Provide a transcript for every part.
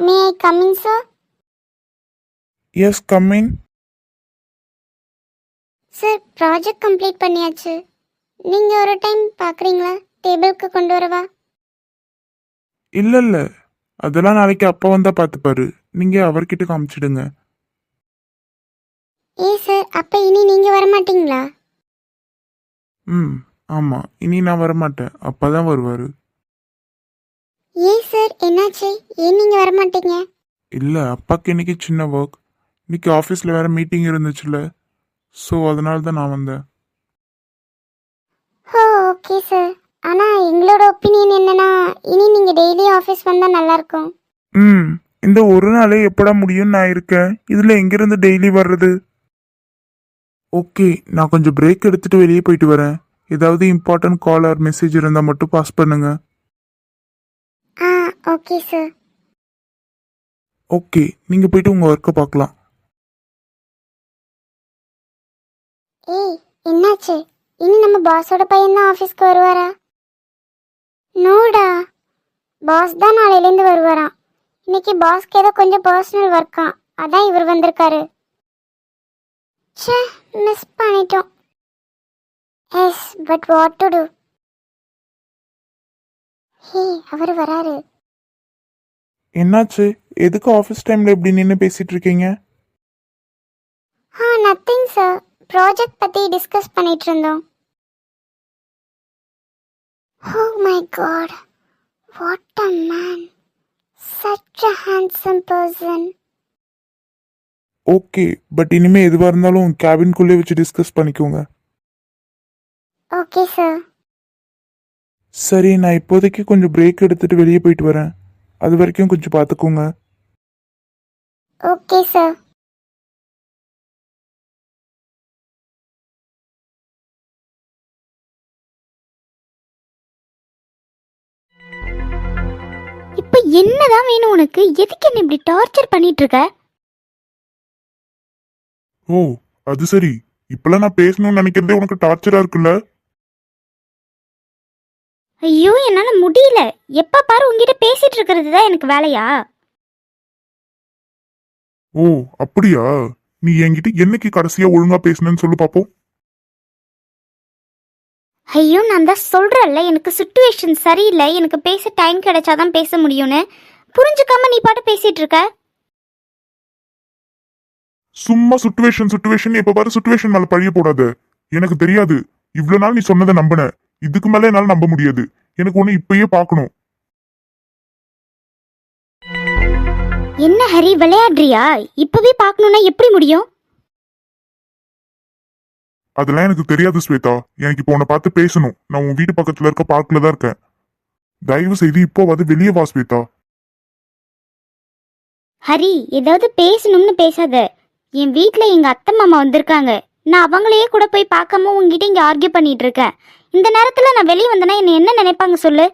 May I come in sir? Yes, come in. Sir, project complete பண்ணியாச்சு. நீங்கள் ஒரு time பார்க்குறீங்களா? டேபிளுக்கு கொண்டு வரவா? இல்லை, அதெல்லாம் நாளைக்கு அப்பா வந்தால் பார்த்துப்பாரு. நீங்கள் அவர்கிட்ட காமிச்சிடுங்க. சார், அப்போ இனி நீங்கள் வரமாட்டீங்களா? ம், ஆமாம், இனி நான் வரமாட்டேன். அப்பா தான் வருவார். சார், என்னாச்சு? ஏன் நீங்கள் வரமாட்டீங்க? இல்லை, அப்பாவுக்கு இன்னைக்கு சின்ன ஒர்க். இன்னைக்கு ஆஃபீஸில் வேறு மீட்டிங் இருந்துச்சுல்ல, ஸோ அதனால தான் நான் வந்தேன். Okay sir. ஆனால் எங்களோட ஒப்பீனியன் என்னன்னா, இனி நீங்கள் டெய்லி ஆஃபீஸ் வந்தால் நல்லாயிருக்கும். ம், இந்த ஒரு நாளே எப்படா முடியும்னு நான் இருக்கேன். இதில் எங்கேருந்து டெய்லி வர்றது? ஓகே, நான் கொஞ்சம் பிரேக் எடுத்துட்டு வெளியே போயிட்டு வரேன். ஏதாவது இம்பார்ட்டன்ட் கால் ஆர் மெசேஜ் இருந்தால் மட்டும் பாஸ் பண்ணுங்க. Okay sir. ஓகே, நீங்கள் போயிட்டு உங்கள் ஒர்க்கை பார்க்கலாம். என்னாச்சு? இனி நம்ம பாஸோட பையன் தான் ஆஃபீஸ்க்கு வருவாரா? நோடா, பாஸ் தான் நாளையிலேருந்து வருவாராம். இன்னைக்கு பாஸ்க்கு ஏதோ கொஞ்சம் பர்சனல் ஒர்க்காம், அதான் இவர் வந்திருக்காரு. ச்சே, மிஸ் பண்ணிட்டோம். Yes, but what to do? அவர் வராரு. என்னாச்சு? எதுக்கு ஆஃபீஸ் டைமில் இப்படி நின்று பேசிகிட்டு இருக்கீங்க? Nothing sir. ப்ராஜெக்ட் பற்றி டிஸ்கஸ் பண்ணிட்டு இருந்தோம். Oh my God, what a man. Such a handsome person. Okay, but இனிமேல் எதுவாக இருந்தாலும் கேபின்குள்ளே வச்சு டிஸ்கஸ் பண்ணிக்கோங்க. Okay sir. சரி, நான் இப்போதைக்கு கொஞ்சம் பிரேக் எடுத்துட்டு வெளியே போயிட்டு வரேன். அது வரைக்கும் கொஞ்சம் பார்த்துக்கோங்க. Okay sir. இப்போ என்னதான் வேணும் உனக்கு? எதுக்கு என்ன இப்படி டார்ச்சர் பண்ணிட்டு இருக்க? ஓ, அது சரி. இப்பெல்லாம் நான் பேசணும்னு நினைக்கிறதே உனக்கு டார்ச்சரா இருக்குல்ல? ஐயோ, என்னால முடியல. எப்ப பாரு உங்ககிட்ட பேசிட்டு இருக்கிறது தான் எனக்கு வேலையா? ஓ, அப்படியா? நீ என்கிட்ட என்னைக்கு கடைசியா ஒழுங்கா பேசணும்னு சொல்லு பாப்போம். ஐயோ, நான் தான் சொல்றேன்ல, எனக்கு சிச்சுவேஷன் சரியில்லை. எனக்கு பேச டைம் கிடைச்சாதான் பேச முடியும்னு. புரிஞ்சுக்காம நீ பாட்டு பேசிட்டு இருக்க. சும்மா சுட்டுவேஷன் எப்ப பாரு சுட்டுவேஷன் மேல பழிய போடாத. எனக்கு தெரியாது. இவ்வளவு நாள் நீ சொன்னதை நம்பினேன். இதுக்கு மேல என்னால நம்ப முடியாது. எனக்கு ஒண்ணு இப்பயே பார்க்கணும். என்ன ஹரி, விளையாடுறியா? இப்பவே பார்க்கணும்னா எப்படி முடியும்? அதெல்லாம் எனக்கு தெரியாது ஸ்வேதா. எனக்கு இப்போ உன்னை பார்த்து பேசணும். நான் உன் வீட்டு பக்கத்துல இருக்க பார்க்ல தான் இருக்கேன். தயவு செய்து இப்போ வந்து வெளியே வா ஸ்வேதா. ஹரி, ஏதாவது பேசணும்னு பேசாத. என் வீட்ல எங்க அத்தை மாமா வந்திருக்காங்க. நான் அவங்களையே கூட போய் பார்க்காம உங்ககிட்ட இங்க ஆர்கியூ பண்ணிட்டு இருக்கேன். இந்த நேரத்துல நான் வெளியே வந்தேன்னா என்ன நினைப்பாங்க சொல்லு?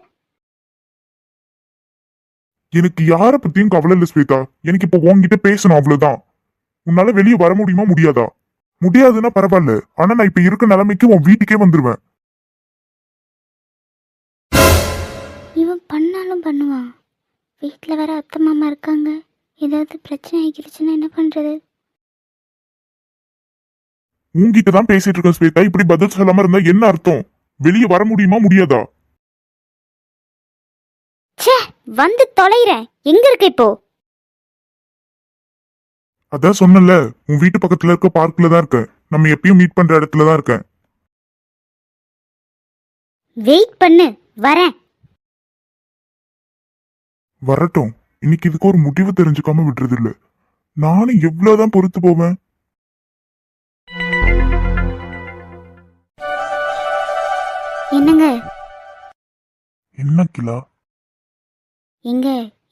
எனக்கு யார பத்தியும் கவலை இல்ல ஸ்வேதா. எனக்கு இப்போ உன்கிட்ட பேசணும், அவ்வளவுதான். உன்னால வெளியே வர முடியுமா முடியாதா? முடியாதுன்னா பரவாயில்ல. ஆனா நான் இப்ப இருக்க நிலைமைக்கு உன் வீட்டுக்கே வந்துருவேன். இவன் பண்ணாலும் பண்ணுவான். வீட்ல வேற அத்தை மாமா இருக்காங்க. ஏதாவது பிரச்சனை ஆகிடுச்சுன்னா என்ன பண்றது? உன்கிட்ட தான் பேசிட்டு இருக்கேன் ஸ்வேதா. இப்படி பதில் சொல்லாம இருந்தா என்ன அர்த்தம்? வெளியே வர முடியுமா முடியாதா? ச்சே, வந்து தொலைறேன். எங்க இருக்க இப்போ? அதான் சொன்னல, உன் வீட்டு பக்கத்துல இருக்க பார்க்ல தான் இருக்கேன். நம்ம எப்பயும் மீட் பண்ற இடத்துல தான் இருக்கேன். வெயிட் பண்ணு, வரேன். வரட்டும். இன்னைக்கு இதுக்கு ஒரு முடிவு தெரிஞ்சுக்காம விடுறது இல்ல. நானும் எவ்வளவுதான் பொறுத்து போவேன். என்னங்க? என்ன கிலா? எங்க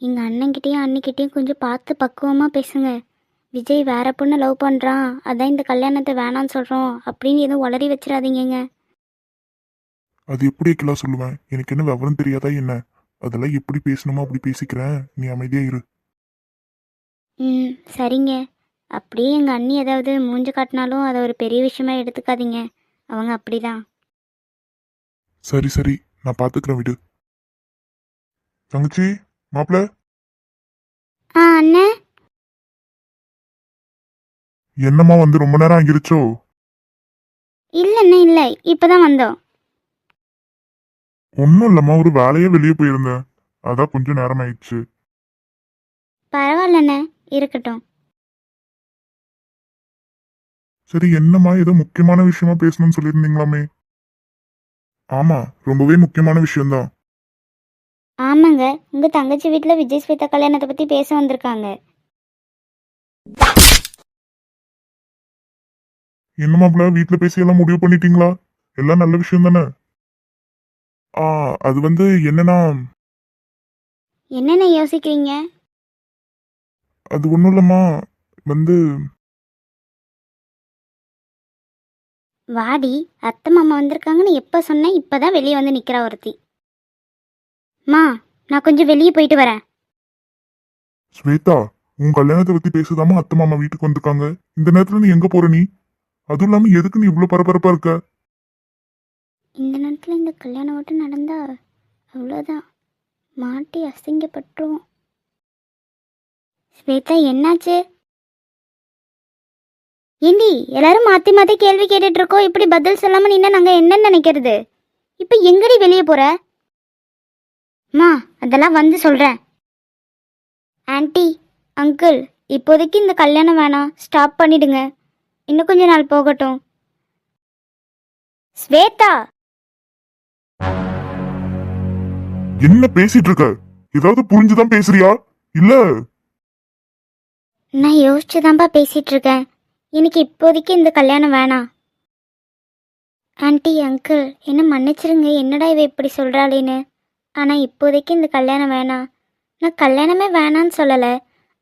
எங்க அண்ணன்கிட்டயும் அண்ணிக்கிட்டயும் கொஞ்சம் பார்த்து பக்குவமா பேசுங்க. விஜய் வேற பொண்ணு லவ் பண்றான், அதான் இந்த கல்யாணத்தை வேணான்னு சொல்றோம் அப்படின்னு எதுவும் உளறி வச்சிடாதீங்க. அது எப்படி கிலா சொல்லுவேன்? எனக்கு என்ன விவரம் தெரியாதா என்ன? அதெல்லாம் எப்படி பேசணுமோ அப்படி பேசிக்கிறேன். நீ அமைதியா இரு. சரிங்க. அப்படியே எங்க அண்ணி ஏதாவது மூஞ்ச காட்டினாலும் அதை ஒரு பெரிய விஷயமா எடுத்துக்காதீங்க. அவங்க அப்படிதான். சரி, நான் பாத்துக்கிறேன், விடு. தங்கச்சி, மாப்பிள்ள. அண்ணே. என்னம்மா வந்து ரொம்ப நேரம் ஆகிருச்சோ? இல்லைண்ணே இல்லை, இப்பதான் வந்தோம். ஒன்றும் இல்லம்மா, ஒரு வேலையே வெளியே போயிருந்தேன், அதான் கொஞ்சம் நேரம் ஆயிடுச்சு. பரவாயில்லண்ணே, இருக்கட்டும். சரி, என்னம்மா ஏதோ முக்கியமான விஷயமா பேசணும்னு சொல்லியிருந்தீங்களாமே? ஆமா, ரொம்பவே முக்கியமான விஷயம்தான். ஆமாங்க, உங்க தங்கச்சி வீட்டில் விஜய் ஸ்வேதா கல்யாணத்தை பற்றி பேச வந்திருக்காங்க. என்னமாப்ல, வீட்டில் பேசி எல்லாம் முடிவு பண்ணிட்டீங்களா? எல்லாம் நல்ல விஷயம் தானே? அது வந்து என்னன்னா, என்னென்ன யோசிக்கிறீங்க? அது ஒன்றும் இல்லம்மா, வந்து வாடி, அத்தை மாமா வந்திருக்காங்கன்னு எப்போ சொன்னேன், இப்போதான் வெளியே வந்து நிற்கிறா ஒருத்தி. மா, நான் கொஞ்சம் வெளியே போயிட்டு வரேன். ஸ்வேதா, உன் கல்யாணத்தை பத்தி பேசுதாமா அத்தை மாமா வீட்டுக்கு வந்திருக்காங்க. இந்த நேரத்துல நீ எங்க போற? நீ அதுவும் இல்லாம எதுக்கு நீ இவ்வளவு பரபரப்பா இருக்க? இந்த நேரத்தில் இந்த கல்யாணம் மட்டும் நடந்தா அவ்வளோதான், மாட்டி அசிங்கப்பட்டுருவோம். ஸ்வேதா, என்னாச்சு? ஏண்டி எல்லாரும் மாற்றி மாற்றி கேள்வி கேட்டுட்டு இருக்கோம், இப்படி பதில் சொல்லாமல் நின்னா நாங்கள் என்ன நினைக்கிறது? இப்போ எங்கடி வெளியே போகிற? மா, அதெல்லாம் வந்து சொல்கிறேன். ஆன்ட்டி, அங்கிள், இப்போதைக்கு இந்த கல்யாணம் வேணாம், ஸ்டாப் பண்ணிடுங்க, இன்னும் கொஞ்ச நாள் போகட்டும். ஸ்வேதா, என்ன பேசிட்டு இருக்க? ஏதாவது புரிஞ்சுதான் பேசுறியா இல்ல? நான் யோசிச்சுதான்ப்பா பேசிட்டு இருக்கேன். எனக்கு இப்போதைக்கு இந்த கல்யாணம் வேணாம். ஆன்ட்டி, அங்கிள், என்ன மன்னிச்சிருங்க, என்னடா இவ இப்படி சொல்கிறாளேன்னு. ஆனால் இப்போதைக்கு இந்த கல்யாணம் வேணாம். நான் கல்யாணமே வேணான்னு சொல்லலை,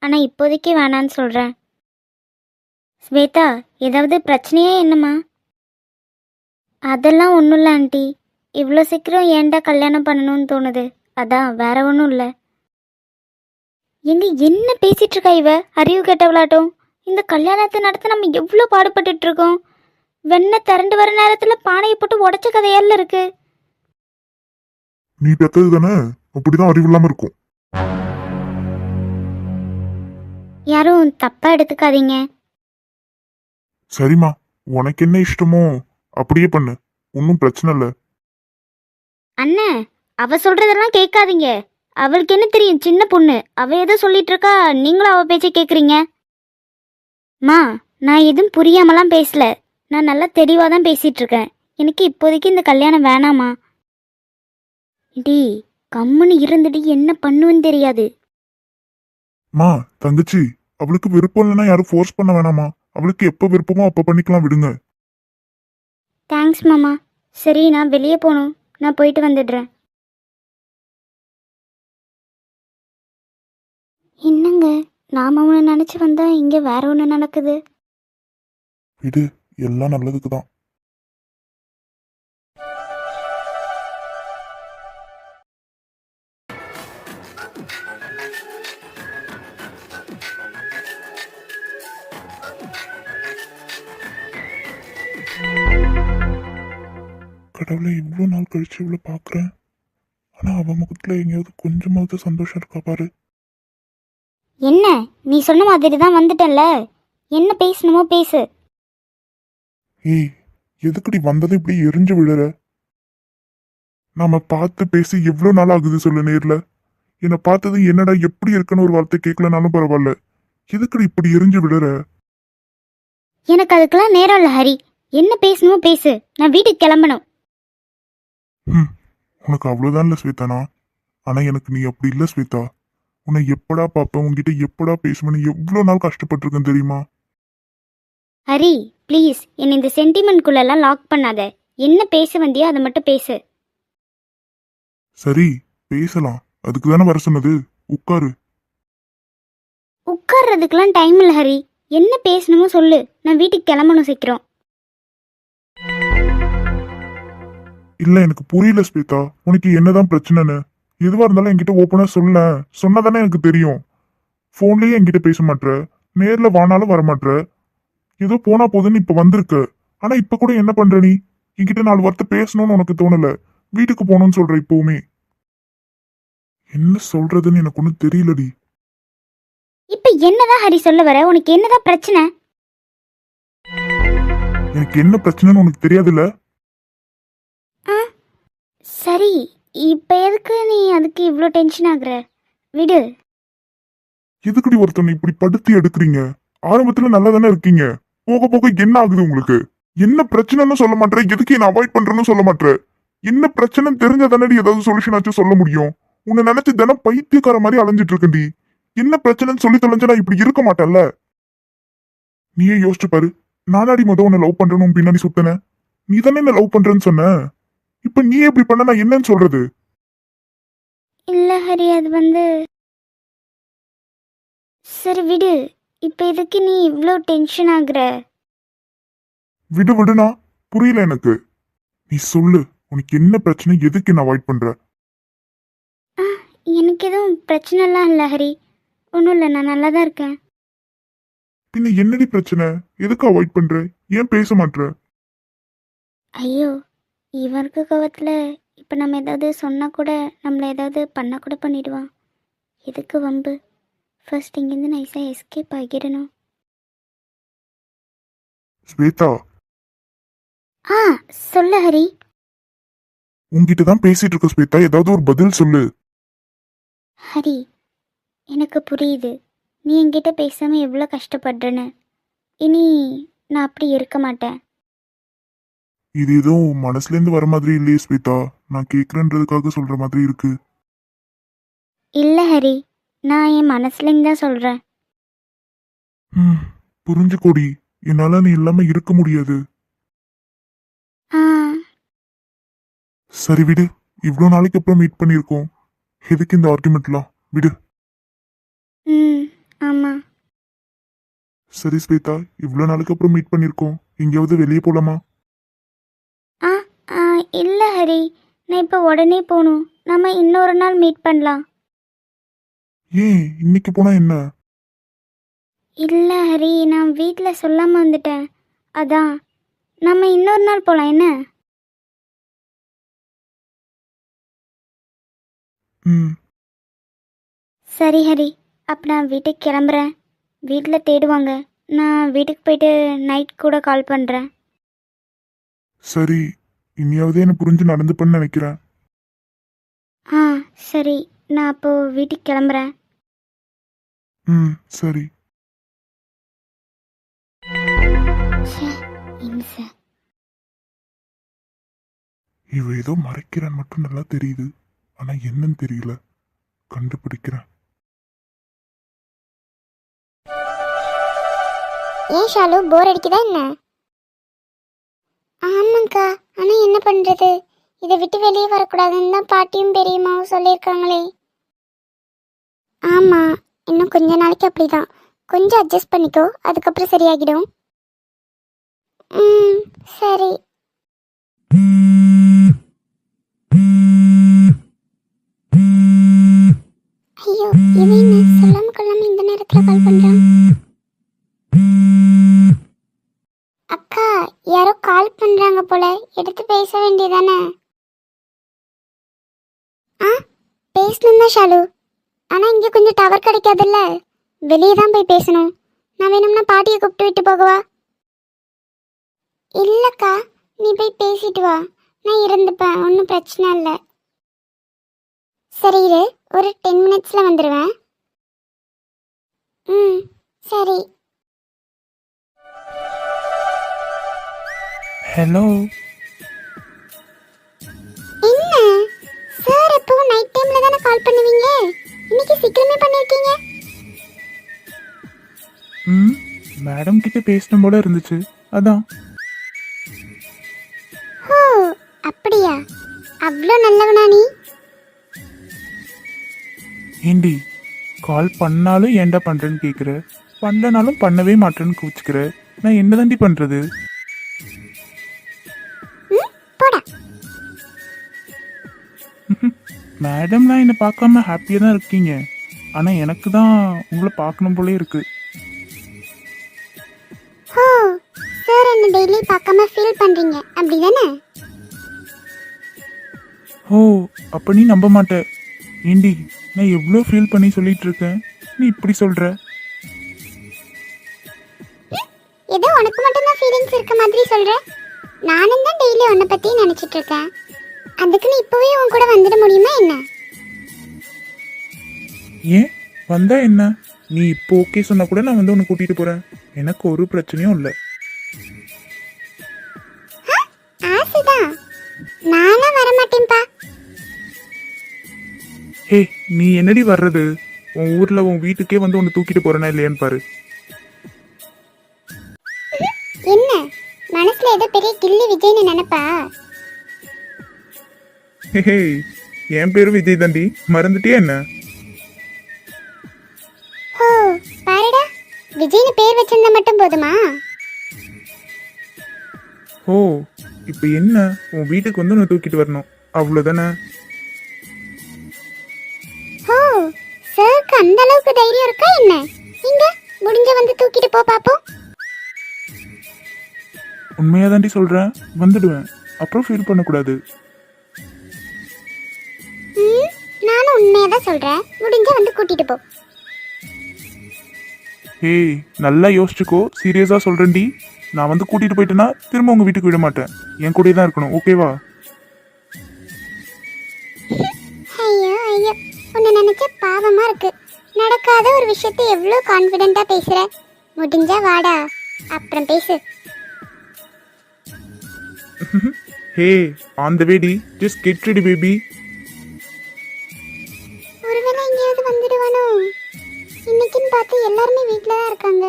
ஆனால் இப்போதைக்கு வேணான்னு சொல்கிறேன். ஸ்வேதா, ஏதாவது பிரச்சனையா என்னம்மா? அதெல்லாம் ஒன்றும் இல்லை ஆண்டி, இவ்வளோ சீக்கிரம் ஏன்டா கல்யாணம் பண்ணணும்னு தோணுது, அதான், வேற ஒன்றும் இல்லை. எங்க என்ன பேசிட்டு இருக்கா இவ, அறிவு கெட்டவளாட்டும். இந்த கல்யாணத்தை நடத்த நம்ம எவ்வளோ பாடுபட்டுட்டு இருக்கோம். வெண்ணெய் திரண்டு வர நேரத்தில் பானையை போட்டு உடச்ச கதையால இருக்கு. நீ பெத்தது தானே, அப்படிதான் அறிவு இல்லாம இருக்கும். யாரும் தப்பா எடுத்துக்காதீங்க. சரிம்மா, உனக்கு என்ன இஷ்டமோ அப்படியே பண்ணு, ஒன்றும் பிரச்சனை இல்லை. அண்ணே, அவ சொல்றதெல்லாம் கேட்காதீங்க. அவளுக்கு என்ன தெரியும், சின்ன பொண்ணு. அவ ஏதோ சொல்லிட்டு இருக்கா, நீங்களும் அவ பேச்சை கேட்குறீங்க. மா, நான் எதுவும் புரியாமலாம் பேசல, நான் நல்லா தெளிவாக தான் பேசிட்டு இருக்கேன். எனக்கு இப்போதைக்கு இந்த கல்யாணம் வேணாமா. டி, கம்முன்னு இருந்துட்டு என்ன பண்ணுவேன்னு தெரியாது. மா, தங்கச்சி, அவளுக்கு விருப்பம் இல்லைன்னா யாரும் ஃபோர்ஸ் பண்ண வேணாமா. அவளுக்கு எப்போ விருப்பமோ அப்போ பண்ணிக்கலாம், விடுங்க. தேங்க்ஸ் மாமா. சரி, நான் வெளியே போகணும், நான் போயிட்டு வந்துடுறேன். என்னங்க, நாம ஒன்று நினச்சி வந்தா இங்கே வேற ஒன்று நடக்குது. விடு, எல்லாம் நல்லதுக்கு தான். கடவுளை, இவ்வளோ நாள் கழிச்சு இவ்வளோ பார்க்குறேன். ஆனால் அவன் முகத்தில் எங்கேயாவது கொஞ்சமாவது சந்தோஷம் இருக்கா பாரு. என்ன, நீ சொன்ன மாதிரி தான் வந்துட்டேன்ல, என்ன பேசணுமோ பேசு. ஏய், எதுக்குடி வந்தது இப்படி எரிஞ்சு விழுற? நாம பார்த்து பேசி எவ்வளோ நாள் ஆகுது சொல்லு நேர்ல. என்னை பார்த்தது என்னடா எப்படி இருக்குன்னு ஒரு வார்த்தை கேட்கலனாலும் பரவாயில்ல, எதுக்குடி இப்படி எரிஞ்சு விடுற? எனக்கு அதுக்கெல்லாம் நேரம் இல்லை ஹரி, என்ன பேசணுமோ பேசு, நான் வீட்டுக்கு கிளம்பணும். உனக்கு அவ்வளோதான் இல்லை ஸ்வேதானா? ஆனால் எனக்கு நீ அப்படி இல்லை ஸ்வேதா. உன்னை எப்படா பார்ப்பேன், உன்கிட்ட எப்படா பேசுவேன்னு எவ்வளோ நாள் கஷ்டப்பட்டிருக்கேன் தெரியுமா? ஹரி, ப்ளீஸ் என்னை இந்த சென்டிமெண்ட்குள்ளெல்லாம் லாக் பண்ணாத. என்ன பேச வந்தியோ அதை மட்டும் பேசு. சரி, பேசலாம், அதுக்கு தானே வர சொன்னது. உட்காரு. உட்கார்றதுக்கெல்லாம் டைம் இல்லை ஹரி, என்ன பேசணுமோ சொல்லு, நான் வீட்டுக்கு கிளம்பணும் சீக்கிரம். இல்லை, எனக்கு புரியல ஸ்வேதா, உனக்கு என்னதான் பிரச்சனைன்னு. எதுவாக இருந்தாலும் என்கிட்ட ஓப்பனாக சொல்ல, சொன்னாதானே எனக்கு தெரியும். ஃபோன்லேயே என்கிட்ட பேச மாட்ற, நேரில் வானாலும் வரமாட்ற. ஏதோ போனா போதுன்னு இப்போ வந்திருக்க. ஆனால் இப்போ கூட என்ன பண்ற நீ? என்கிட்ட 4 வார்த்தை பேசணும்னு உனக்கு தோணல, வீட்டுக்கு போகணும்னு சொல்ற இப்போவுமே. என்ன சொல்றதுன்னு எனக்கு ஒன்றும் தெரியலடி. இப்ப என்னதான் ஹரி சொல்ல வர? உனக்கு என்னதான் பிரச்சனை? எனக்கு என்ன பிரச்சனைன்னு உனக்கு தெரியாதுல்ல? சரி, இப்ப எதுக்கு நீ அதுக்கு இவ்ளோ டென்ஷன் ஆகுற? விடு. எதுக்குடி ஒருத்தனை இப்படி படுத்தி எடுக்கிறீங்க? ஆரம்பத்துல நல்லா தானே இருக்கீங்க, போக போக என்ன ஆகுது உங்களுக்கு? என்ன பிரச்சனைன்னு சொல்ல மாட்டேன், எதுக்கு என்ன அவாய்ட் பண்றேன்னு சொல்ல மாட்டேன். என்ன பிரச்சனைன்னு தெரிஞ்சா தானே ஏதாவது சொல்யூஷன் ஆச்சும் சொல்ல முடியும். உன்னை நினைச்சு தினம் பைத்தியக்கார மாதிரி அலைஞ்சிட்டு இருக்கண்டி. என்ன பிரச்சனைன்னு சொல்லி தொலைஞ்சா நான் இப்படி இருக்க மாட்டேன்ல. நீயே யோசிச்சு பாரு, நானாடி உன்னை லவ் பண்றேன்னு உன் பின்னாடி சுத்தின. நீ தானே என்ன லவ் பண்றேன்னு சொன்ன. இப்ப நீ எப்படி பண்ண நான் என்னன்னு சொல்றது? இல்ல ஹரி, அது வந்து சரி விடு. இப்ப எதுக்கு நீ இவ்ளோ டென்ஷன் ஆகுற? விடு விடுனா புரியல எனக்கு. நீ சொல்லு, உனக்கு என்ன பிரச்சனை, எதுக்கு என்ன அவாய்ட் பண்ற? எனக்கு எதுவும் பிரச்சனைலாம் இல்லை ஹரி. ஒன்றும் இல்லை, நான் நல்லா தான் இருக்கேன். பின்ன என்னடி பிரச்சனை? எதுக்கு அவாய்ட் பண்ற? ஏன் பேச மாட்ற? ஐயோ, இவன் இருக்க கோவத்தில் இப்போ நம்ம ஏதாவது சொன்னால் கூட நம்மளை ஏதாவது பண்ண கூட பண்ணிடுவான். எதுக்கு வம்பு? ஃபர்ஸ்ட் இங்கேருந்து நைஸாக எஸ்கேப் ஆகிடணும். ஸ்வேதா, ஆ, சொல்லு ஹரி. உன்கிட்ட தான் பேசிட்டு இருக்க ஸ்வேதா, ஏதாவது ஒரு பதில் சொல்லு. ஹரி, எனக்கு புரியுது நீ என்கிட்ட பேசாமல் எவ்வளோ கஷ்டப்படுறேன்னு. இனி நான் அப்படி இருக்க மாட்டேன். இது ஏதோ மனசுல இருந்து வர மாதிரி இல்லையே ஸ்வேதா, நான் கேக்குறேன்றதுக்காக சொல்ற மாதிரி இருக்கு. இல்லை ஹரி, நான் என் மனசுலேருந்து தான் சொல்கிறேன். புரிஞ்சுக்கோடி, என்னால நீ இல்லாம இருக்க முடியாது. ஆ, சரி விடு, இவ்வளோ நாளைக்கு அப்புறம் மீட் பண்ணியிருக்கோம், எதுக்கு இந்த ஆர்குமெண்ட்லாம்? விடு. ம், ஆமாம். சரி ஸ்வேதா, இவ்வளோ நாளைக்கு அப்புறம் மீட் பண்ணியிருக்கோம், எங்கேயாவது வெளியே போலாமா? ஆ ஆ இல்லை ஹரி, நான் இப்போ உடனே போகணும். நம்ம இன்னொரு நாள் மீட் பண்ணலாம். ஏன் இன்னைக்கு போனா என்ன? இல்லை ஹரி, நான் வீட்டில் சொல்லாமல் வந்துட்டேன். அதான் நம்ம இன்னொரு நாள் போகலாம் என்ன? ம் சரி ஹரி, அப்போ நான் வீட்டுக்கு கிளம்புறேன். வீட்டில் தேடுவாங்க. நான் வீட்டுக்கு போயிட்டு நைட் கூட கால் பண்ணுறேன். சரி, இனியாவது என்ன புரிஞ்சு நடந்துப்பேன்னு நினைக்கிறேன். ஆ சரி, நான் அப்போது வீட்டுக்கு கிளம்புறேன். சரி. இவ ஏதோ மறைக்கிறான் மட்டும் நல்லா தெரியுது, ஆனா என்னன்னு தெரியல. கண்டுபிடிக்கிறேன். ஏன் ஷாலு, போர் அடிக்குதா என்ன? ஆமாங்க்கா, ஆனா என்ன பண்றது, இதை விட்டு வெளியே வரக்கூடாதுன்னு தான் பாட்டியும் பெரியம்மாவும் சொல்லியிருக்காங்களே. ஆமா, இன்னும் கொஞ்ச நாளைக்கு அப்படிதான். கொஞ்சம் அட்ஜஸ்ட் பண்ணிக்கோ, அதுக்கப்புறம் சரியாகிடும். சரி. ஐயோ, இவன் என்ன சொல்லாம கொள்ளாம இந்த நேரத்துல கால் பண்றான்? அக்கா, யாரோ கால் பண்றாங்க போல, எடுத்து பேச வேண்டியதானே? பேசணும் தான் ஷாலு, ஆனா இங்க கொஞ்சம் டவர் கிடைக்காதுல்ல, வெளியே தான் போய் பேசணும். நான் வேணும்னா பாட்டியை கூப்பிட்டு விட்டு போகவா? இல்லக்கா, நீ போய் பேசிட்டு வா, நான் இருந்துப்பேன், ஒன்றும் பிரச்சனை இல்லை. சரி இரு, ஒரு 10 மினிட்ஸ்ல வந்துடுவேன். சரி. ஹலோ. என்ன சார், எப்பவும் நைட் டைம்ல தானே கால் பண்ணுவீங்க, இன்னைக்கு சீக்கிரமே பண்ணிருக்கீங்க? மேடம் கிட்ட பேசணும் போல இருந்துச்சு, அதான். ஓ அப்படியா, அவ்வளோ நல்லவனா நீ? ஏண்டி, கால் பண்ணாலும் ஏன்டா பண்றேன்னு கேக்குற, பண்ணலனாலும் பண்ணவே மாட்டேன்னு கூச்சிக்கிற. நான் என்ன தாண்டி பண்றது? போடா. மேடம்லாம் என்னை பார்க்காம ஹாப்பியாக தான் இருக்கீங்க, ஆனால் எனக்கு தான் உங்களை பார்க்கணும் போலே இருக்கு. ஓ, சார் என்ன டெய்லி பார்க்காம ஃபீல் பண்றீங்க அப்படிதானே? ஓ, அப்போ நீ நம்ப மாட்ட. ஏண்டி, நான் எவ்வளோ ஃபீல் பண்ணி சொல்லிட்டு இருக்கேன், நீ இப்படி சொல்ற? சொல்ற? நானும் தான் டெய்லி உன்னை பத்தி நினைச்சிட்டு இருக்கேன். அதுக்குன்னு இப்பவே உன் கூட வந்துட முடியுமா என்ன? ஏன் வந்தா என்ன? நீ இப்போ ஓகே சொன்னா கூட நான் வந்து உன்னை கூட்டிட்டு போறேன். எனக்கு ஒரு பிரச்சனையும் இல்லை. ஆசைதான். நானா வரமாட்டேன்பா. ஹே, நீ என்னடி வர்றது? உன் ஊர்ல உன் வீட்டுக்கே வந்து உன்னை தூக்கிட்டு போறேனா இல்லையான்னு பாரு. என்ன மனசுல ஏதோ பெரிய கில்லி விஜய்னு நினைப்பா? ஹே, என் பேரும் விஜய் தாண்டி, மறந்துட்டியா என்ன? ஓ பாருடா, விஜய்னு பேர் வச்சிருந்தா மட்டும் போதுமா? ஓ, இப்போ என்ன? உன் வீட்டுக்கு வந்து உன்னை தூக்கிட்டு வரணும், அவ்வளோதானே? ஓ சருக்கு அந்த அளவுக்கு தைரியம் இருக்கா என்ன? இங்க முடிஞ்ச வந்து தூக்கிட்டு போ பாப்போம். உண்மையா தாண்டி சொல்றேன், வந்துடுவேன். அப்புறம் ஃபீல் பண்ணக்கூடாது. நானும் உண்மையா தான் சொல்றேன், முடிஞ்ச வந்து கூட்டிட்டு போ. ஏய், நல்லா யோசிச்சுக்கோ, சீரியஸா சொல்றேன்டி. நான் வந்து கூட்டிட்டு போயிட்டேன்னா திரும்ப உங்க வீட்டுக்கு விட மாட்டேன். என் கூடயே தான் இருக்கணும், ஓகேவா? ஐயோ ஐயோ, உன்னை நினைச்ச பாவமா இருக்கு. நடக்காத ஒரு விஷயத்தை எவ்வளோ கான்ஃபிடென்ட்டா பேசுற. முடிஞ்சா வாடா, அப்புறம் பேசு. ஹே, ஆன் த வேடி, ஜஸ்ட் கெட் ரெடி பேபி. ஒருவேளை எங்கேயாவது வந்துடுவானோ? இன்னைக்குன்னு பார்த்து எல்லாருமே வீட்டில் தான் இருக்காங்க.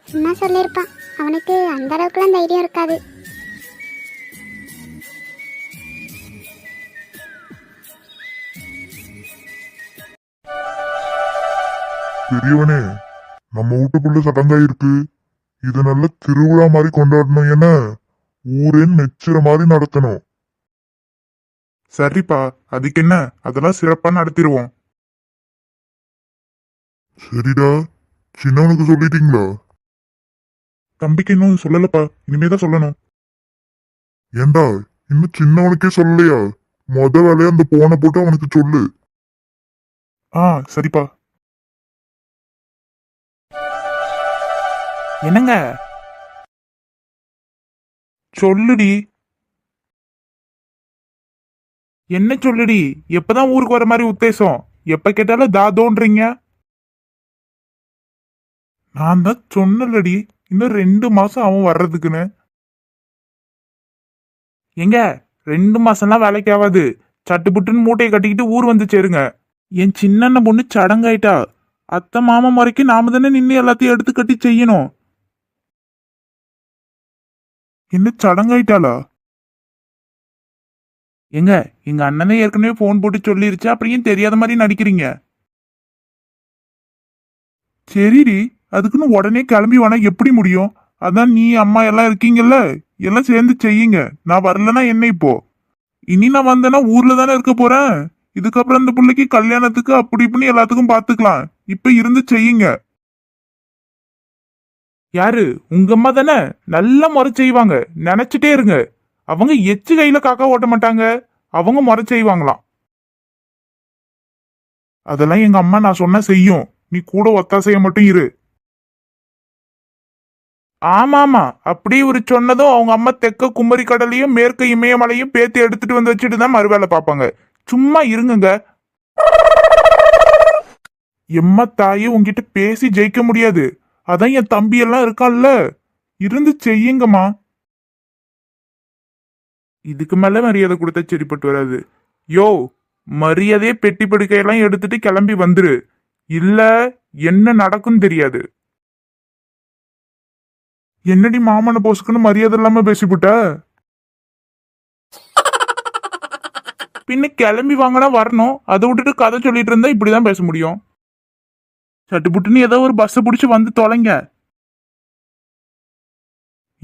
சும்மா சொல்லியிருப்பான், அவனுக்கு அந்த அளவுக்குலாம் தைரியம் இருக்காது. பெரியவனே, நம்ம வீட்டுக்குள்ள சடங்கா இருக்கு. இது நல்ல திருவிழா மாதிரி கொண்டாடணும். என்ன ஊரே நெச்சுற மாதிரி நடத்தணும். சரிப்பா, அதுக்கு என்ன, அதெல்லாம் சிறப்பா நடத்திடுவோம். சரிடா, சின்னவனுக்கு சொல்லிட்டீங்களா? தம்பிக்கு இன்னும் சொல்லலப்பா, இனிமேதான் சொல்லணும். ஏண்டா இன்னும் சின்னவனுக்கே சொல்லலையா? மொத வேலையா அந்த போனை போட்டு அவனுக்கு சொல்லு. ஆ சரிப்பா. என்னங்க? சொல்லுடி. என்ன சொல்லுடி? எப்பதான் ஊருக்கு வர மாதிரி உத்தேசம்? எப்ப கேட்டாலும் தாதோன்றீங்க. நான் தான் சொன்னலடி, இன்னும் 2 மாசம் அவன் வர்றதுக்குன்னு. எங்க 2 மாசம்லாம் வேலைக்கு ஆகாது. சட்டுப்புட்டுன்னு மூட்டையை கட்டிக்கிட்டு ஊர் வந்து சேருங்க. என் சின்ன பொண்ணு சடங்காயிட்டா. அத்தை மாமா முறைக்கு நாம தானே நின்று எல்லாத்தையும் எடுத்து கட்டி செய்யணும். என்ன சடங்காயிட்டாளா? எங்க எங்க அண்ணனே ஏற்கனவே போன் போட்டு சொல்லிருச்சு, அப்படியும் தெரியாத மாதிரி நடிக்கிறீங்க. சரிடி, அதுக்குன்னு உடனே கிளம்பி வேணா எப்படி முடியும்? அதான் நீ அம்மா எல்லாம் இருக்கீங்கல்ல, எல்லாம் சேர்ந்து செய்யுங்க. நான் வரலன்னா என்ன இப்போ? இனி நான் வந்தேன்னா ஊர்ல தானே இருக்க போறேன். இதுக்கப்புறம் இந்த பிள்ளைக்கு கல்யாணத்துக்கு அப்படி இப்படின்னு எல்லாத்துக்கும் பாத்துக்கலாம். இப்ப இருந்து செய்யுங்க. யாரு? உங்க அம்மா தானே, நல்ல முறை செய்வாங்க. நினைச்சிட்டே இருங்க. அவங்க எச்சு கையில காக்கா ஓட்ட மாட்டாங்க, அவங்க முறை செய்வாங்களாம். அதெல்லாம் எங்க அம்மா நான் சொன்ன செய்யும். நீ கூட ஒத்தாசைய மட்டும் இரு. ஆமாமா, அப்படி ஒரு சொன்னதும் அவங்க அம்மா தெக்க குமரி கடலையும் மேற்கு இமயமலையும் பேத்தி எடுத்துட்டு வந்து வச்சுட்டு தான் மறுவேலை பார்ப்பாங்க. சும்மா இருங்குங்க. எம்மா தாயே, உங்ககிட்ட பேசி ஜெயிக்க முடியாது. அதான் என் தம்பி எல்லாம் இருக்கான்ல, இருந்து செய்யுங்கம்மா. இதுக்கு மேல மரியாதை கொடுத்தா சரிப்பட்டு வராது. யோ, மரியாதையே பெட்டி படுக்கையெல்லாம் எடுத்துட்டு கிளம்பி வந்துரு. இல்ல என்ன நடக்கும் தெரியாது. என்னடி மாமன போசுக்குன்னு மரியாதை இல்லாம பேசிவிட்ட? பின்ன கிளம்பி வாங்கினா வரணும். அதை விட்டுட்டு கதை சொல்லிட்டு இருந்தா இப்படிதான் பேச முடியும். சட்டுப்புட்டுன்னு ஏதோ ஒரு பஸ் பிடிச்சு வந்து தொலைங்க.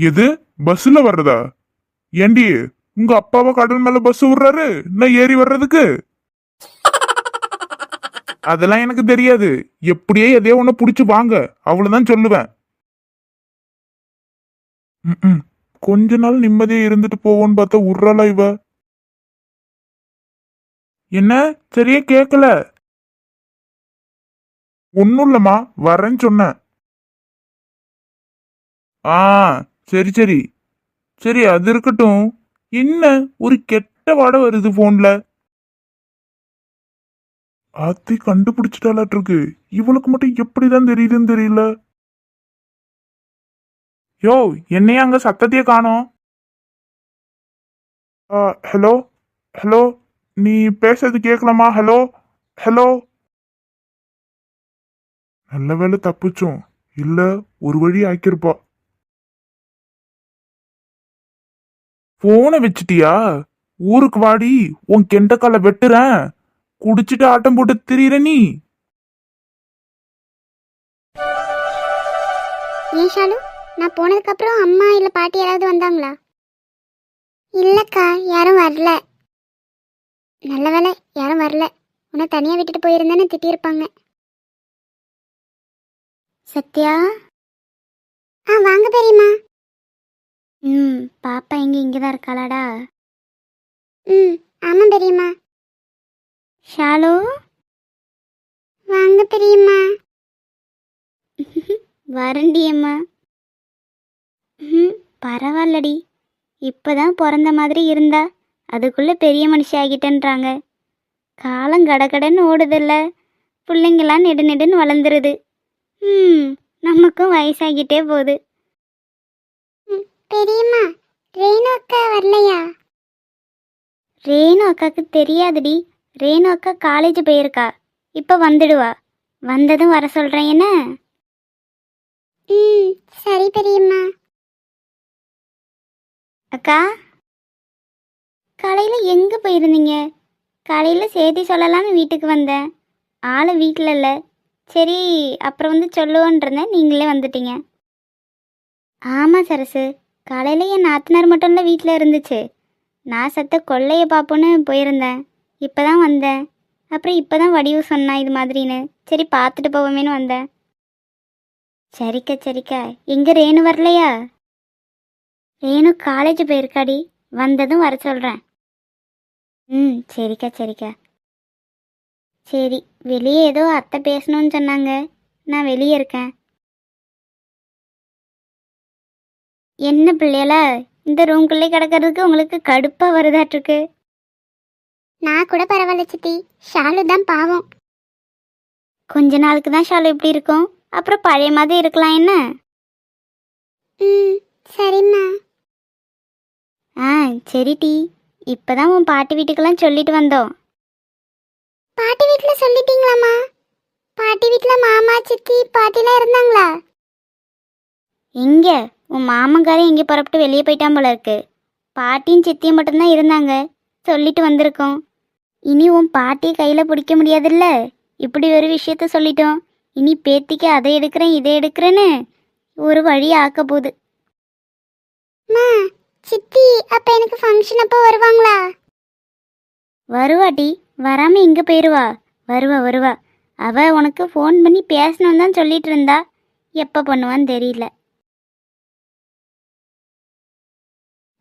எது பஸ்ல வர்றதா? ஏண்டி, உங்க அப்பாவை கடல் மேல பஸ் விடுறாரு, நான் ஏறி வர்றதுக்கு? அதெல்லாம் எனக்கு தெரியாது. எப்படியே எதையோ ஒண்ணு புடிச்சு வாங்க, அவ்வளவுதான் சொல்லுவேன். கொஞ்ச நாள் நிம்மதியா இருந்துட்டு போவோன்னு பார்த்தா உர்றாளா இவ? என்ன சரியா கேக்கல? ஒன்னும் இல்லம்மா, வரேன்னு சொன்னேன். ஆ சரி சரி சரி, அது இருக்கட்டும். என்ன ஒரு கெட்ட வாடை வருது போன்ல. அத்தி கண்டுபிடிச்சிட்டாலாட்டு இருக்கு. இவளுக்கு மட்டும் எப்படிதான் தெரியுதுன்னு தெரியல. யோ, என்னைய அங்க சத்தத்தையே காணோம். ஹலோ ஹலோ, நீ பேசுறது கேட்கலாமா? Hello hello. நல்ல வேளை தப்பிச்சோம், இல்ல ஒரு வழி ஆக்கியிருப்பா. போனை வச்சிட்டியா? ஊருக்கு வாடி, உன் கெண்டக்கால வெட்டுறேன். குடிச்சிட்டு ஆட்டம் போட்டு திரியிற நீ. ஏன் ஷாலு, நான் போனதுக்கப்புறம் அம்மா இல்லை பாட்டி யாராவது வந்தாங்களா? இல்லைக்கா, யாரும் வரல. நல்ல வேளை யாரும் வரல. உன்னை தனியாக விட்டுட்டு போயிருந்தேன்னு திட்டியிருப்பாங்க. சத்யா. வாங்க பெரியம்மா. பாப்பா எங்கே இங்கே தான் இருக்காளாடா? ஆமாம் பெரியம்மா. ஷாலு. வாங்க பெரியம்மா. வரண்டியம்மா. பரவாயில்லடி, இப்போதான் பிறந்த மாதிரி இருந்தா அதுக்குள்ளே பெரிய மனுஷி ஆகிட்டேன்றாங்க. காலம் கடகடன்னு ஓடுதில்ல, பிள்ளைங்களாம் நெடு நெடுன்னு வளர்ந்துருது. நமக்கும் வயசாகிட்டே போகுது. பெரியம்மா, ரேணு அக்கா வரலையா? ரேணு அக்காவுக்கு தெரியாதுடி. ரேணு அக்கா காலேஜ் போயிருக்கா, இப்போ வந்துடுவா. வந்ததும் வர சொல்கிறேன் என்ன? சரி பெரியம்மா. அக்கா, காலையில் எங்கே போயிருந்தீங்க? காலையில் செய்தி சொல்லலான்னு வீட்டுக்கு வந்தேன், ஆள் வீட்டில் இல்லை. சரி, அப்புறம் வந்து சொல்லுவோன்னு இருந்தேன், நீங்களே வந்துட்டீங்க. ஆமாம் சரசு, காலையில் என் நாத்தனார் மட்டும் இல்லை வீட்டில் இருந்துச்சு. நான் சத்த கொள்ளையை பார்ப்போன்னு போயிருந்தேன், இப்போ தான் வந்தேன். அப்புறம் இப்போ தான் வடிவு சொன்னா இது மாதிரின்னு. சரி பார்த்துட்டு போவோமேன்னு வந்தேன். சரிக்கா சரிக்கா. எங்கே ரேணு வரலையா? ரேணு காலேஜ் போயிருக்காடி, வந்ததும் வர சொல்கிறேன். சரிக்கா சரிக்கா. சரி, வெளியே ஏதோ அத்தை பேசணும்னு சொன்னாங்க, நான் வெளியே இருக்கேன். என்ன பிள்ளைகள, இந்த ரூம்குள்ளே கிடக்கிறதுக்கு உங்களுக்கு கடுப்பாக வருதாட்டிருக்கு. நான் கூட பரவாயில்ல சித்தி, ஷாலு தான் பாவம். கொஞ்ச நாளுக்கு தான் ஷாலு இப்படி இருக்கும், அப்புறம் பழைய மாதிரி இருக்கலாம் என்ன? சரிம்மா. சரி டி, இப்போ தான் உன் பாட்டி வீட்டுக்கெல்லாம் சொல்லிட்டு வந்தோம். பாட்டி வீட்டில் சொல்லிட்டீங்களாம்மா? பாட்டி வீட்டில் மாமா சித்தி பாட்டிலாம் இருந்தாங்களா? எங்கே, உன் மாமங்காரன் எங்கே புறப்பட்டு வெளியே போயிட்டான் போல இருக்கு. பாட்டியும் சித்தியும் மட்டும்தான் இருந்தாங்க, சொல்லிட்டு வந்திருக்கோம். இனி உன் பாட்டியை கையில் பிடிக்க முடியாதுல்ல, இப்படி ஒரு விஷயத்த சொல்லிட்டோம். இனி பேத்திக்கு அதை எடுக்கிறேன் இதை எடுக்கிறேன்னு ஒரு வழி ஆக்க போகுது. சித்தி அப்போ எனக்கு ஃபங்க்ஷன் அப்போ வருவாங்களா? வருவாட்டி, வராமல் இங்கே போயிடுவா. வருவா வருவா. அவள் உனக்கு ஃபோன் பண்ணி பேசணுன்னு தான் சொல்லிட்டு இருந்தா, எப்போ பண்ணுவான்னு தெரியல.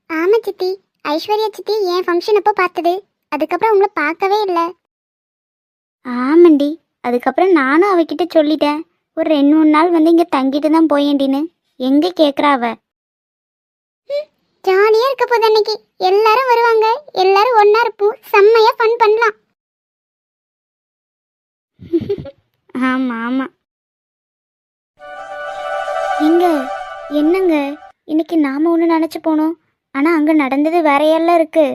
ஆமா சித்தி, ஐஸ்வர்யா சித்தி என் ஃபங்க்ஷன் அப்போ பார்த்தது, அதுக்கப்புறம் உங்களை பார்க்கவே இல்லை. ஆமாண்டி, அதுக்கப்புறம் நானும் அவகிட்ட சொல்லிட்டேன், ஒரு 2-3 நாள் வந்து இங்கே தங்கிட்டு தான் போயேண்டின்னு. எங்கே கேட்குறா அவ? ஜாலியாக இருக்க போது அன்னைக்கு. எல்லாரும் வருவாங்க, எல்லாரும் ஒன்றா இருப்போம், செம்மையாக ஃபன் பண்ணலாம். ஆமாம் ஆமாம். எங்க என்னங்க, இன்னைக்கு நாம் ஒன்று நினச்சி போனோம், ஆனால் அங்கே நடந்தது வேறையெல்லாம் இருக்கு.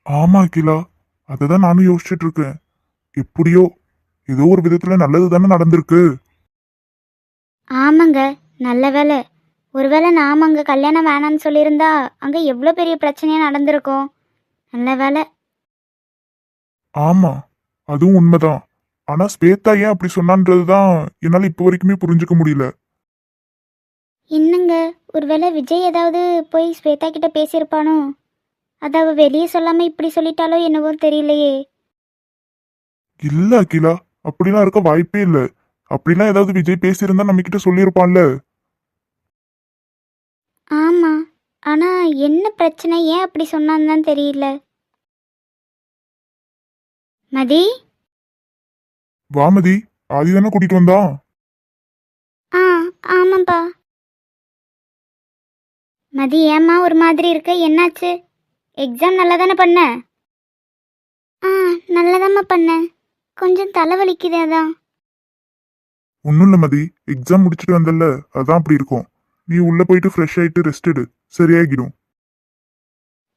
ஆமா அகிலா, அததான் நானும் யோசிச்சுட்டு இருக்கேன். எப்படியோ ஏதோ ஒரு விதத்துல நல்லது தானே நடந்திருக்கு. ஆமாங்க, நல்ல வேலை. ஒருவேளை நாம் அங்கே கல்யாணம் வேணான்னு சொல்லியிருந்தா அங்கே எவ்வளோ பெரிய பிரச்சனையாக நடந்திருக்கும். நல்ல வேலை. ஆமா, அதுவும் உண்மைதான். ஆனா ஸ்வேதா ஏன் அப்படி சொன்னான்றதுதான் என்னால இப்ப வரைக்குமே புரிஞ்சுக்க முடியல. என்னங்க, ஒருவேளை விஜய் ஏதாவது போய் ஸ்வேதா கிட்ட பேசியிருப்பானோ? அதை அவ வெளியே சொல்லாமல் இப்படி சொல்லிட்டாலோ என்னவோ தெரியலையே. இல்ல அகிலா, அப்படிலாம் இருக்க வாய்ப்பே இல்ல. அப்படிலாம் ஏதாவது விஜய் பேசியிருந்தா நம்ம கிட்ட சொல்லியிருப்பான்ல. ஆமாம், ஆனால் என்ன பிரச்சனை, ஏன் அப்படி சொன்னான்னு தான் தெரியல. மதி. வாமதி, ஆதி தானே கூட்டிட்டு வந்தான். ஆமாப்பா. மதி ஏம்மா ஒரு மாதிரி இருக்க, என்னாச்சு? எக்ஸாம் நல்லா தானே பண்ண? ஆ நல்லதாம்மா பண்ணேன். கொஞ்சம் தலைவலிக்குது அதான். ஒன்றும் இல்லை மதி, எக்ஸாம் முடிச்சுட்டு வந்தல்ல, அதான் அப்படி இருக்கும். நீ உள்ள போயிட்டு ஃப்ரெஷ் ஆயிட்டு ரெஸ்ட் எடு, சரியாகிடும்.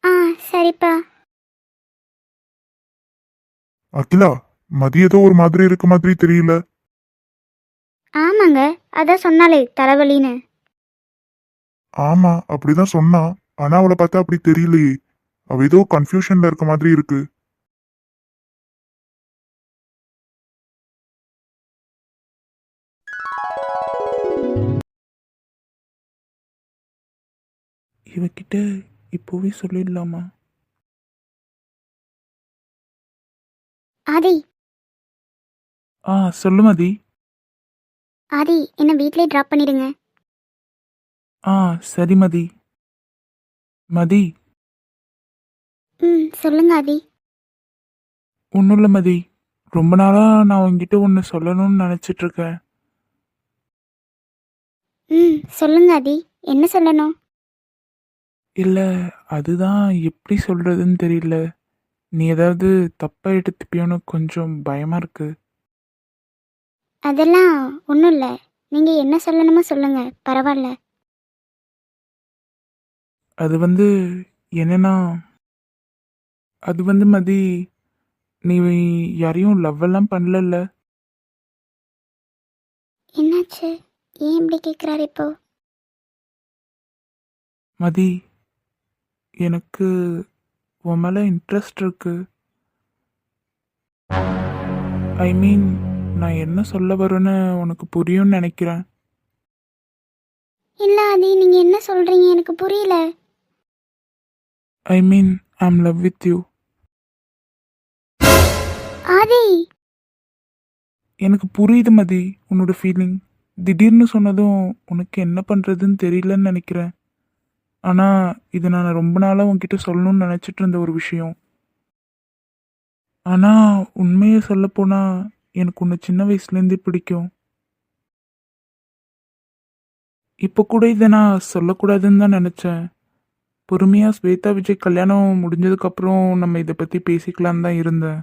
ஆ சரிப்பா. அகிலா, மதி ஏதோ ஒரு மாதிரி இருக்க மாதிரி தெரியல. ஆமாங்க, அதான் சொன்னாலே தலைவலின்னு. ஆமா, அப்படிதான் சொன்னா. ஆனா அவளை பார்த்தா அப்படி தெரியலையே. அவ ஏதோ கன்ஃபியூஷன்ல இருக்க மாதிரி இருக்கு. இவகிட்ட இப்போவே சொல்லிடலாமா? ஆதி சொல்லு மதி. ஆதி என்ன வீட்லயே ட்ராப் பண்ணிடுங்க. சரி மதி. மதி, சொல்லுங்க ஆதி. ஒன்றும் இல்லை மதி, ரொம்ப நாளாக நான் உங்ககிட்ட ஒன்று சொல்லணும்னு நினச்சிட்டு இருக்கேன். சொல்லுங்க ஆதி, என்ன சொல்லணும்? இல்லை, அதுதான் எப்படி சொல்கிறதுன்னு தெரியல. நீ ஏதாவது தப்பாக எடுத்துப்பியோன்னு கொஞ்சம் பயமாக இருக்கு. அதெல்லாம் ஒன்றும் இல்லை. நீங்கள் என்ன சொல்லணுமோ சொல்லுங்க, பரவாயில்ல. அது என்னன்னா, அது மதி, நீ யாரையும் லவ் எல்லாம் பண்ணலல்ல? என்னாச்சு? ஏன் இப்படி கேட்குறாரு இப்போ? மதி, எனக்கு உன் மேலே இன்ட்ரெஸ்ட் இருக்கு. ஐ மீன், நான் என்ன சொல்ல வரேன்னு உனக்கு புரியும்னு நினைக்கிறேன். இல்லை ஆதி, நீங்கள் என்ன சொல்கிறீங்க? எனக்கு புரியல. ஐ மீன், ஐ அம் லவ் வித் யூ. ஆதி எனக்கு புரியுது மதி உன்னோட ஃபீலிங். திடீர்னு சொன்னதும் உனக்கு என்ன பண்ணுறதுன்னு தெரியலன்னு நினைக்கிறேன். ஆனால் இது நான் ரொம்ப நாளாக உன்கிட்ட சொல்லணும்னு நினச்சிட்டு இருந்த ஒரு விஷயம். ஆனால் உண்மையை சொல்லப்போனால் எனக்கு உன்னை சின்ன வயசுலேருந்தே பிடிக்கும். இப்போ கூட இதை நான் சொல்லக்கூடாதுன்னு தான் நினச்சேன். பொறுமையாக ஸ்வேதா விஜய் கல்யாணம் முடிஞ்சதுக்கப்புறம் நம்ம இதை பற்றி பேசிக்கலான்னு தான் இருந்தேன்.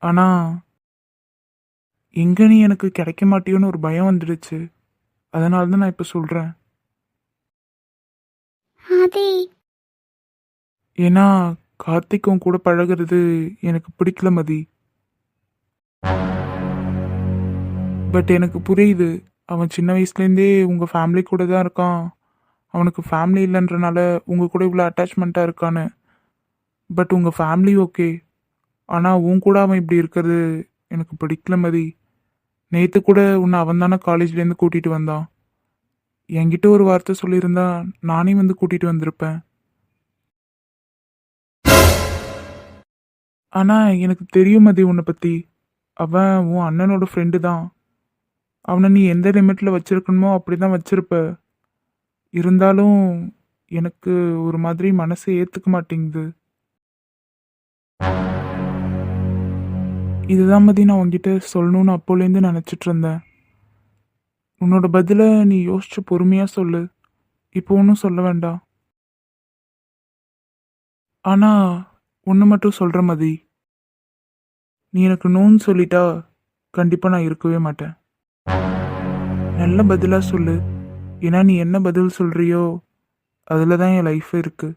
ஆனால் எங்கே நீ எனக்கு கிடைக்க மாட்டியோன்னு ஒரு பயம் வந்துடுச்சு. அதனால தான் நான் இப்போ சொல்கிறேன். ஆதி ஏன்னா கார்த்திக்கும் கூட பழகிறது எனக்கு பிடிக்கல மதி. பட் எனக்கு புரியுது, அவன் சின்ன வயசுலேருந்தே உங்கள் ஃபேமிலி கூட தான் இருக்கான். அவனுக்கு ஃபேமிலி இல்லைன்றனால உங்கள் கூட இவ்வளோ அட்டாச்மெண்ட்டாக இருக்கான்னு. பட் உங்கள் ஃபேமிலி ஓகே, ஆனால் உன் கூட அவன் இப்படி இருக்கிறது எனக்கு பிடிக்கல மதி. நேற்று கூட உன்னை அவன் தானே காலேஜ்லேருந்து கூட்டிகிட்டு வந்தான். என்கிட்ட ஒரு வார்த்தை சொல்லியிருந்தா நானே கூட்டிகிட்டு வந்திருப்பேன். ஆனால் எனக்கு தெரியும் மதி உன்னை பற்றி. அவன் உன் அண்ணனோட ஃப்ரெண்டு தான். அவனை நீ எந்த லிமிட்டில் வச்சுருக்கணுமோ அப்படி தான் வச்சுருப்ப. இருந்தாலும் எனக்கு ஒரு மாதிரி மனசை ஏற்றுக்க மாட்டேங்குது. இதுதான் மதி நான் உன்கிட்ட சொல்லணும்னு அப்போலேருந்து நினச்சிட்டு இருந்தேன். உன்னோட பதிலை நீ யோசிச்சு பொறுமையாக சொல்லு. இப்போ ஒன்றும் சொல்ல வேண்டாம். ஆனால் ஒன்று மட்டும் சொல்கிற மதி, நீ எனக்கு நோன்னு சொல்லிட்டா கண்டிப்பாக நான் இருக்கவே மாட்டேன். நல்ல பதிலாக சொல்லு. ஏன்னா நீ என்ன பதில் சொல்கிறியோ அதில் தான் என் லைஃப் இருக்குது.